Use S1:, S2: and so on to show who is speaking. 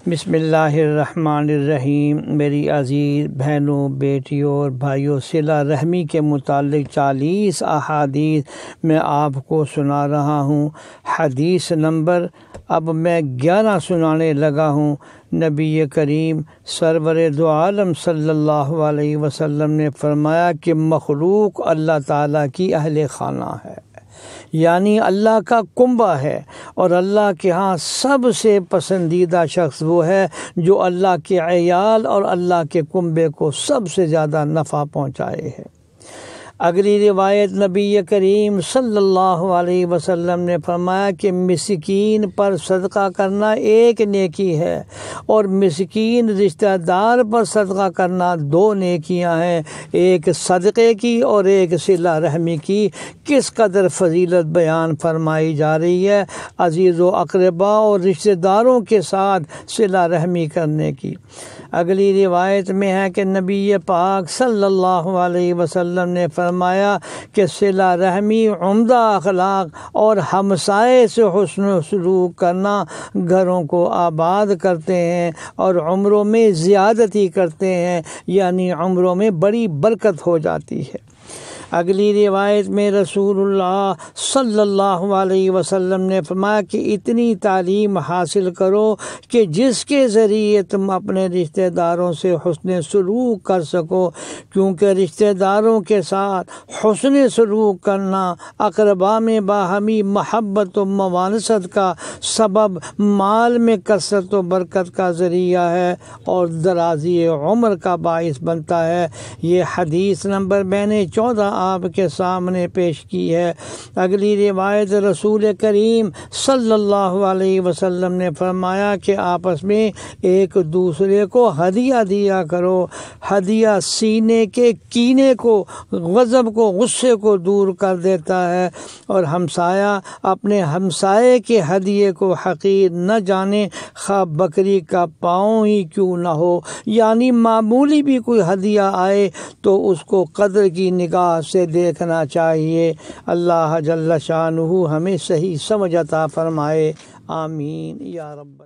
S1: بسم اللہ الرحمن الرحیم۔ میری عزیز بہنوں، بیٹیوں اور بھائیوں، صلہ رحمی کے متعلق 40 احادیث میں آپ کو سنا رہا ہوں۔ حدیث نمبر اب میں 11 سنانے لگا ہوں۔ نبی کریم سرور دو عالم صلی اللہ علیہ وسلم نے فرمایا کہ مخلوق اللہ تعالیٰ کی اہل خانہ ہے، یعنی اللہ کا کنبہ ہے، اور اللہ کے ہاں سب سے پسندیدہ شخص وہ ہے جو اللہ کے عیال اور اللہ کے کنبے کو سب سے زیادہ نفع پہنچائے ہے۔ اگلی روایت نبی کریم صلی اللہ علیہ وسلم نے فرمایا کہ مسکین پر صدقہ کرنا ایک نیکی ہے، اور مسکین رشتہ دار پر صدقہ کرنا 2 نیکیاں ہیں، ایک صدقے کی اور ایک صلہ رحمی کی۔ کس قدر فضیلت بیان فرمائی جا رہی ہے عزیز و اقربا اور رشتہ داروں کے ساتھ صلہ رحمی کرنے کی۔ اگلی روایت میں ہے کہ نبی پاک صلی اللہ علیہ وسلم نے فرمایا کہ صلہ رحمی عمدہ اخلاق اور ہمسائے سے حسن سلوک کرنا گھروں کو آباد کرتے ہیں اور عمروں میں زیادتی کرتے ہیں، یعنی عمروں میں بڑی برکت ہو جاتی ہے۔ اگلی روایت میں رسول اللہ صلی اللہ علیہ وسلم نے فرمایا کہ اتنی تعلیم حاصل کرو کہ جس کے ذریعے تم اپنے رشتہ داروں سے حسن سلوک کر سکو، کیونکہ رشتہ داروں کے ساتھ حسن سلوک کرنا اقربا میں باہمی محبت و موانست کا سبب، مال میں کثرت و برکت کا ذریعہ ہے اور درازی عمر کا باعث بنتا ہے۔ یہ حدیث نمبر میں نے 14 آپ کے سامنے پیش کی ہے۔ اگلی روایت رسول کریم صلی اللہ علیہ وسلم نے فرمایا کہ آپس میں ایک دوسرے کو ہدیہ دیا کرو۔ ہدیہ سینے کے کینے کو، غضب کو، غصے کو دور کر دیتا ہے، اور ہمسایہ اپنے ہمسائے کے ہدیے کو حقیر نہ جانے، خواہ بکری کا پاؤں ہی کیوں نہ ہو، یعنی معمولی بھی کوئی ہدیہ آئے تو اس کو قدر کی نگاہ سے دیکھنا چاہیے۔ اللہ جل شانہ ہمیں صحیح سمجھ عطا فرمائے، آمین یا رب۔